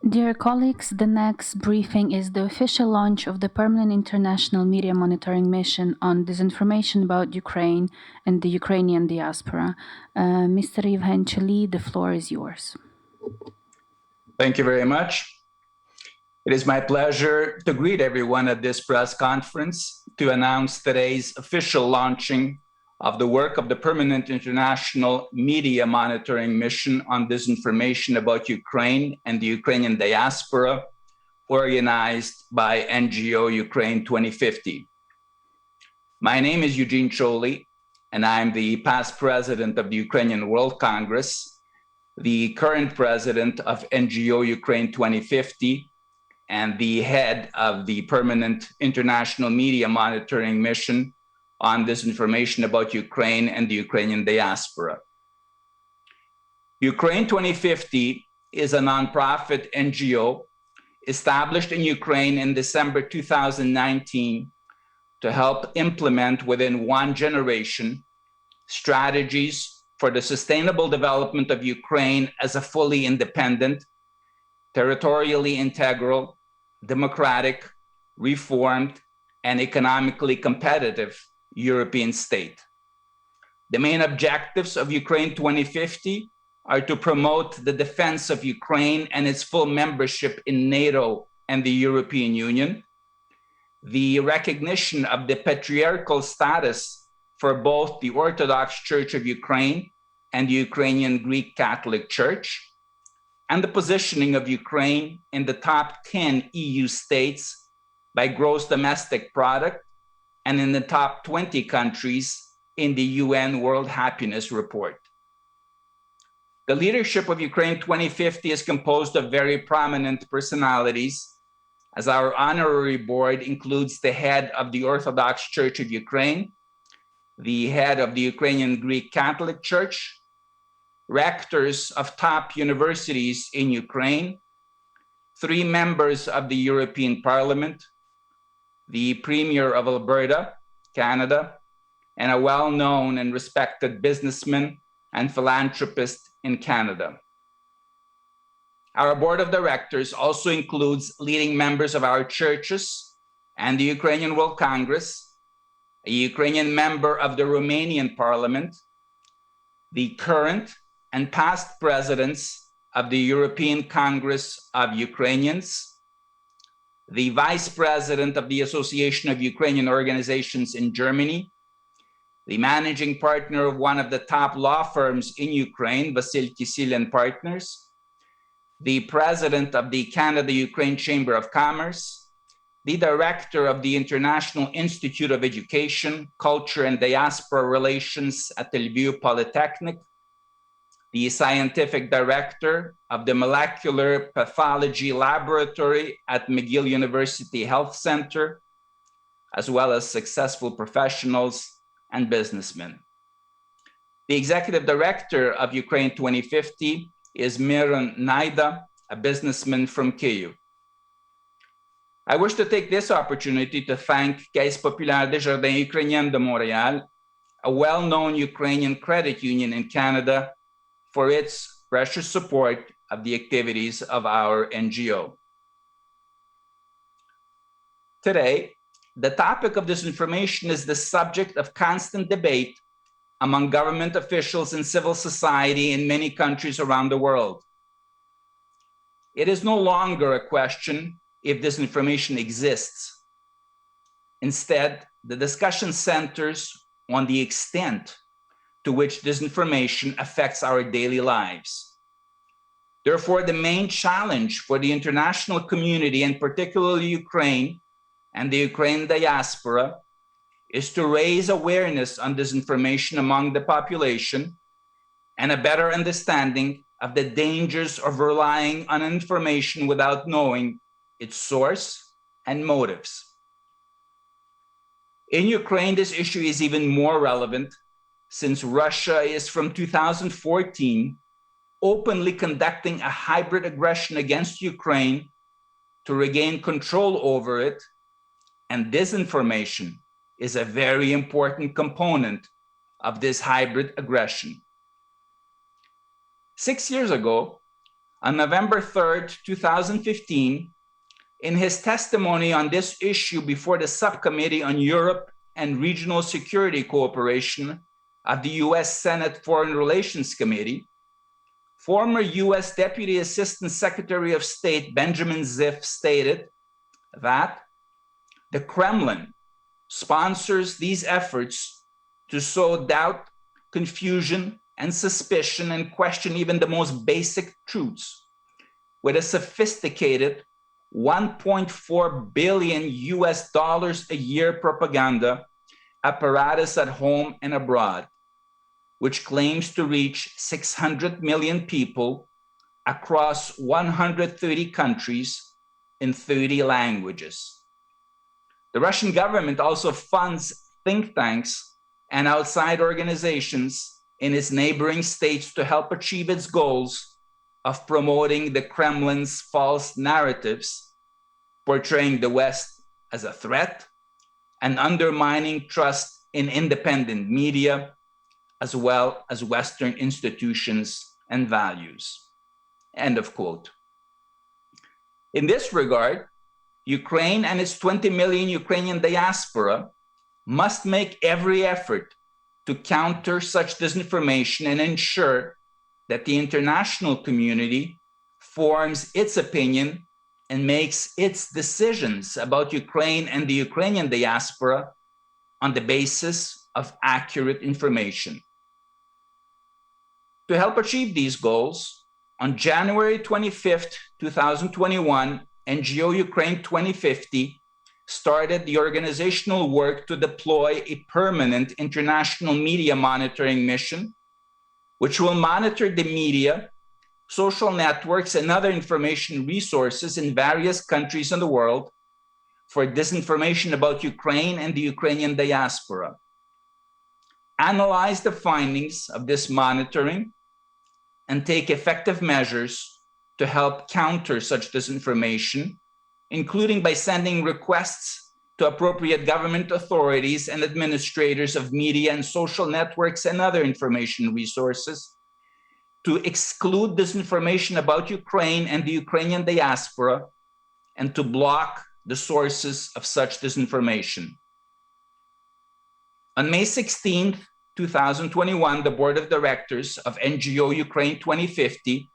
Dear colleagues, the next briefing is the official launch of the Permanent International Media Monitoring Mission on disinformation about Ukraine and the Ukrainian diaspora. Mr. Eugene Czolij, the floor is yours. Thank you very much. It is my pleasure to greet everyone at this press conference to announce today's official launching of the work of the Permanent International Media Monitoring Mission on disinformation about Ukraine and the Ukrainian diaspora, organized by NGO Ukraine 2050. My name is Eugene Czolij, and I'm the past president of the Ukrainian World Congress, the current president of NGO Ukraine 2050, and the head of the Permanent International Media Monitoring Mission on disinformation about Ukraine and the Ukrainian diaspora. Ukraine 2050 is a nonprofit NGO established in Ukraine in December 2019 to help implement within one generation strategies for the sustainable development of Ukraine as a fully independent, territorially integral, democratic, reformed, and economically competitive European state. The main objectives of Ukraine 2050 are to promote the defense of Ukraine and its full membership in NATO and the European Union, the recognition of the patriarchal status for both the Orthodox Church of Ukraine and the Ukrainian Greek Catholic Church, and the positioning of Ukraine in the top 10 EU states by gross domestic product and in the top 20 countries in the UN World Happiness Report. The leadership of Ukraine 2050 is composed of very prominent personalities, as our honorary board includes the head of the Orthodox Church of Ukraine, the head of the Ukrainian Greek Catholic Church, rectors of top universities in Ukraine, 3 members of the European Parliament, the Premier of Alberta, Canada, and a well-known and respected businessman and philanthropist in Canada. Our board of directors also includes leading members of our churches and the Ukrainian World Congress, a Ukrainian member of the Romanian Parliament, the current and past presidents of the European Congress of Ukrainians, the vice president of the Association of Ukrainian Organizations in Germany, the managing partner of one of the top law firms in Ukraine, Vasil Kisil and Partners, the president of the Canada-Ukraine Chamber of Commerce, the director of the International Institute of Education, Culture and Diaspora Relations at Lviv Polytechnic, the scientific director of the Molecular Pathology Laboratory at McGill University Health Center, as well as successful professionals and businessmen. The executive director of Ukraine 2050 is Miron Naida, a businessman from Kyiv. I wish to take this opportunity to thank Caisse Populaire des Jardins Ukrainiens de Montréal, a well-known Ukrainian credit union in Canada, for its precious support of the activities of our NGO. Today, the topic of disinformation is the subject of constant debate among government officials and civil society in many countries around the world. It is no longer a question if disinformation exists. Instead, the discussion centers on the extent to which disinformation affects our daily lives. Therefore, the main challenge for the international community, and particularly Ukraine and the Ukrainian diaspora, is to raise awareness on disinformation among the population and a better understanding of the dangers of relying on information without knowing its source and motives. In Ukraine, this issue is even more relevant since Russia is from 2014 openly conducting a hybrid aggression against Ukraine to regain control over it, and disinformation is a very important component of this hybrid aggression. 6 years ago, On November 3rd, 2015, in his testimony on this issue before the Subcommittee on Europe and Regional Security Cooperation of the US Senate Foreign Relations Committee, former US Deputy Assistant Secretary of State Benjamin Ziff stated that the Kremlin sponsors these efforts to sow doubt, confusion, and suspicion and question even the most basic truths with a sophisticated 1.4 billion US dollars a year propaganda apparatus at home and abroad, which claims to reach 600 million people across 130 countries in 30 languages. The Russian government also funds think tanks and outside organizations in its neighboring states to help achieve its goals of promoting the Kremlin's false narratives, portraying the West as a threat, and undermining trust in independent media, as well as Western institutions and values. End of quote. In this regard, Ukraine and its 20 million Ukrainian diaspora must make every effort to counter such disinformation and ensure that the international community forms its opinion and makes its decisions about Ukraine and the Ukrainian diaspora on the basis of accurate information. To help achieve these goals, on January 25th, 2021, NGO Ukraine 2050 started the organizational work to deploy a permanent international media monitoring mission, which will monitor the media, social networks, and other information resources in various countries in the world for disinformation about Ukraine and the Ukrainian diaspora, analyze the findings of this monitoring, and take effective measures to help counter such disinformation, including by sending requests to appropriate government authorities and administrators of media and social networks and other information resources to exclude disinformation about Ukraine and the Ukrainian diaspora and to block the sources of such disinformation. On May 16th, 2021, the Board of Directors of NGO Ukraine 2050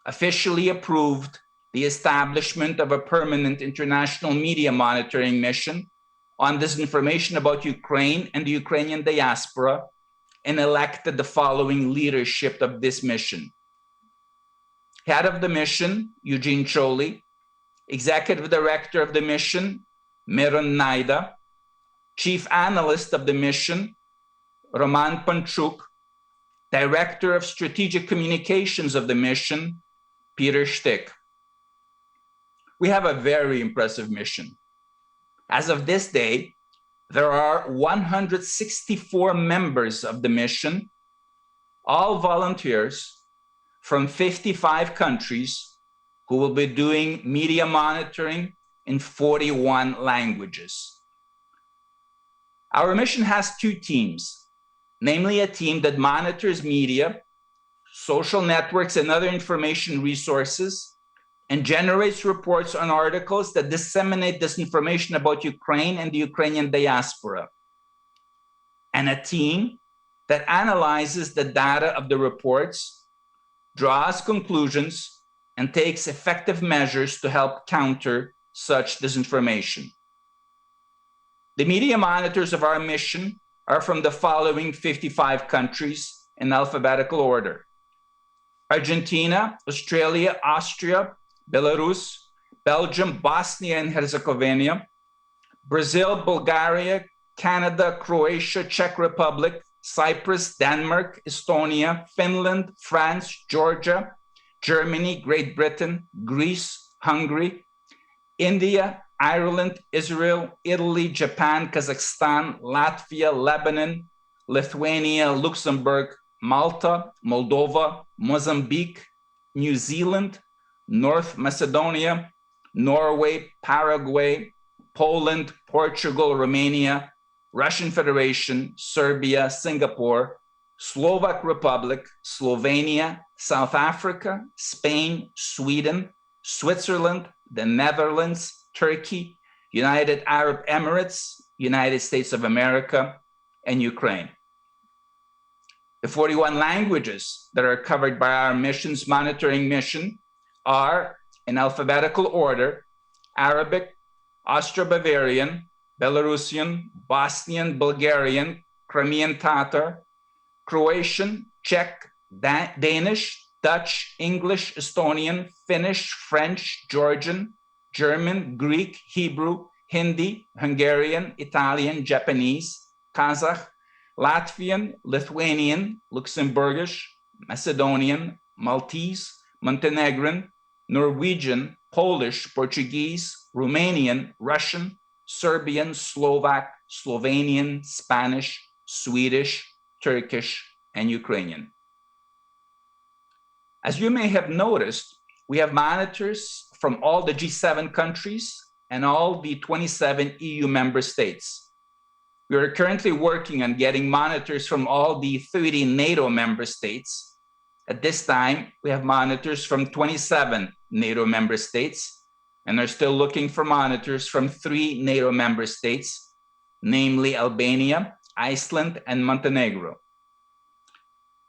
officially approved the establishment of a permanent international media monitoring mission on disinformation about Ukraine and the Ukrainian diaspora and elected the following leadership of this mission. Head of the mission, Eugene Czolij, Executive Director of the mission, Miron Naida, Chief Analyst of the mission, Roman Panchuk, Director of Strategic Communications of the mission, Peter Shtik. We have a very impressive mission. As of this day, there are 164 members of the mission, all volunteers from 55 countries who will be doing media monitoring in 41 languages. Our mission has two teams, namely a team that monitors media, social networks, and other information resources, and generates reports on articles that disseminate disinformation about Ukraine and the Ukrainian diaspora, and a team that analyzes the data of the reports, draws conclusions, and takes effective measures to help counter such disinformation. The media monitors of our mission are from the following 55 countries in alphabetical order: Argentina, Australia, Austria, Belarus, Belgium, Bosnia and Herzegovina, Brazil, Bulgaria, Canada, Croatia, Czech Republic, Cyprus, Denmark, Estonia, Finland, France, Georgia, Germany, Great Britain, Greece, Hungary, India, Ireland, Israel, Italy, Japan, Kazakhstan, Latvia, Lebanon, Lithuania, Luxembourg, Malta, Moldova, Mozambique, New Zealand, North Macedonia, Norway, Paraguay, Poland, Portugal, Romania, Russian Federation, Serbia, Singapore, Slovak Republic, Slovenia, South Africa, Spain, Sweden, Switzerland, the Netherlands, Turkey, United Arab Emirates, United States of America, and Ukraine. The 41 languages that are covered by our mission's monitoring mission are, in alphabetical order, Arabic, Austro-Bavarian, Belarusian, Bosnian, Bulgarian, Crimean Tatar, Croatian, Czech, Danish, Dutch, English, Estonian, Finnish, French, Georgian, German, Greek, Hebrew, Hindi, Hungarian, Italian, Japanese, Kazakh, Latvian, Lithuanian, Luxembourgish, Macedonian, Maltese, Montenegrin, Norwegian, Polish, Portuguese, Romanian, Russian, Serbian, Slovak, Slovenian, Spanish, Swedish, Turkish, and Ukrainian. As you may have noticed, we have monitors from all the G7 countries and all the 27 EU member states. We are currently working on getting monitors from all the 30 NATO member states. At this time, we have monitors from 27 NATO member states and are still looking for monitors from 3 NATO member states, namely Albania, Iceland, and Montenegro.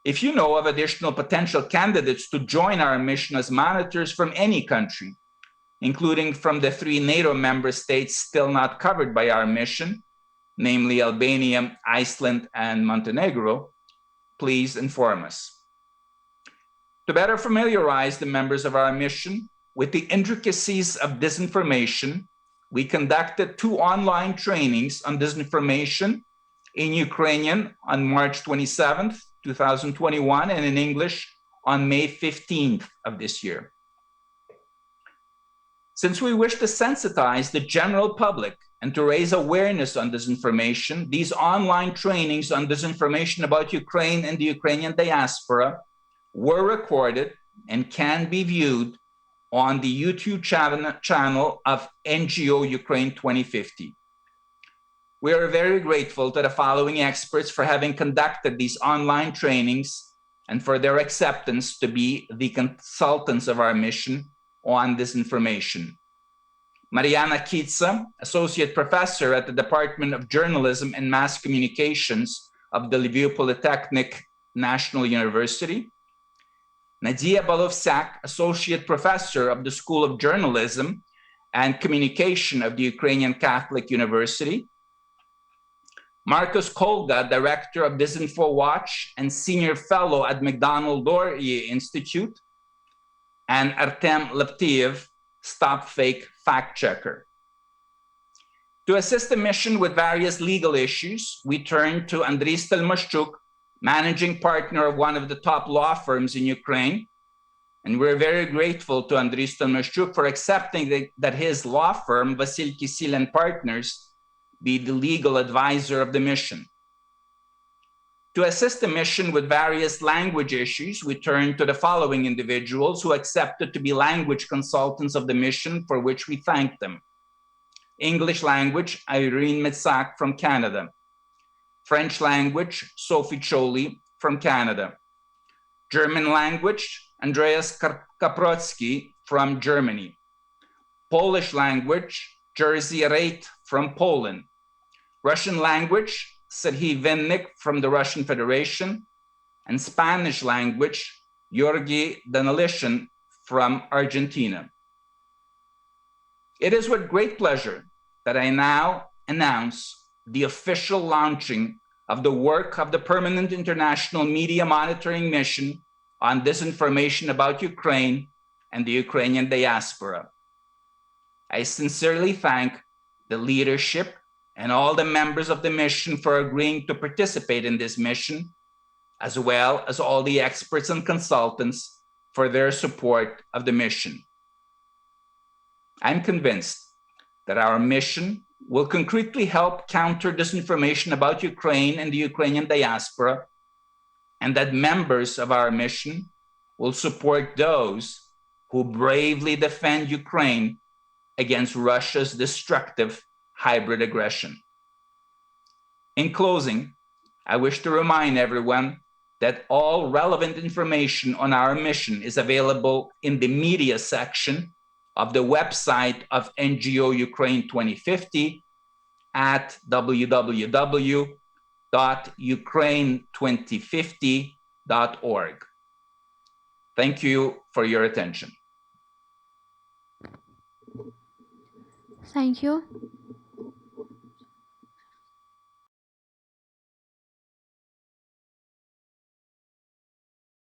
If you know of additional potential candidates to join our mission as monitors from any country, including from the 3 NATO member states still not covered by our mission, namely Albania, Iceland, and Montenegro, please inform us. To better familiarize the members of our mission with the intricacies of disinformation, we conducted 2 online trainings on disinformation in Ukrainian on March 27th, 2021, and in English on May 15th of this year. Since we wish to sensitize the general public and to raise awareness on disinformation, these online trainings on disinformation about Ukraine and the Ukrainian diaspora were recorded and can be viewed on the YouTube channel of NGO Ukraine 2050. We are very grateful to the following experts for having conducted these online trainings and for their acceptance to be the consultants of our mission on disinformation. Mariana Kitsa, Associate Professor at the Department of Journalism and Mass Communications of the Lviv Polytechnic National University. Nadia Balovsak, Associate Professor of the School of Journalism and Communication of the Ukrainian Catholic University. Marcus Kolga, Director of Disinfo Watch and Senior Fellow at McDonald-Laurier Institute. And Artem Leptiev, Stop Fake Fact Checker. To assist the mission with various legal issues, we turn to Andriy Stelmashchuk, Managing Partner of one of the top law firms in Ukraine. And we're very grateful to Andriy Stelmashchuk for accepting that his law firm, Vasil Kisil and Partners, be the legal advisor of the mission. To assist the mission with various language issues, we turn to the following individuals who accepted to be language consultants of the mission, for which we thank them. English language, Irene Metsak from Canada. French language, Sophie Czolij from Canada. German language, Andreas Kaprotsky from Germany. Polish language, Jerzy Reit from Poland. Russian language, Serhiy Vinnik from the Russian Federation, and Spanish language, Georgi Danilishин from Argentina. It is with great pleasure that I now announce the official launching of the work of the Permanent International Media Monitoring Mission on disinformation about Ukraine and the Ukrainian diaspora. I sincerely thank the leadership and all the members of the mission for agreeing to participate in this mission, as well as all the experts and consultants for their support of the mission. I'm convinced that our mission will concretely help counter disinformation about Ukraine and the Ukrainian diaspora, and that members of our mission will support those who bravely defend Ukraine against Russia's destructive hybrid aggression. In closing, I wish to remind everyone that all relevant information on our mission is available in the media section of the website of NGO Ukraine 2050 at www.ukraine2050.org. Thank you for your attention. Thank you.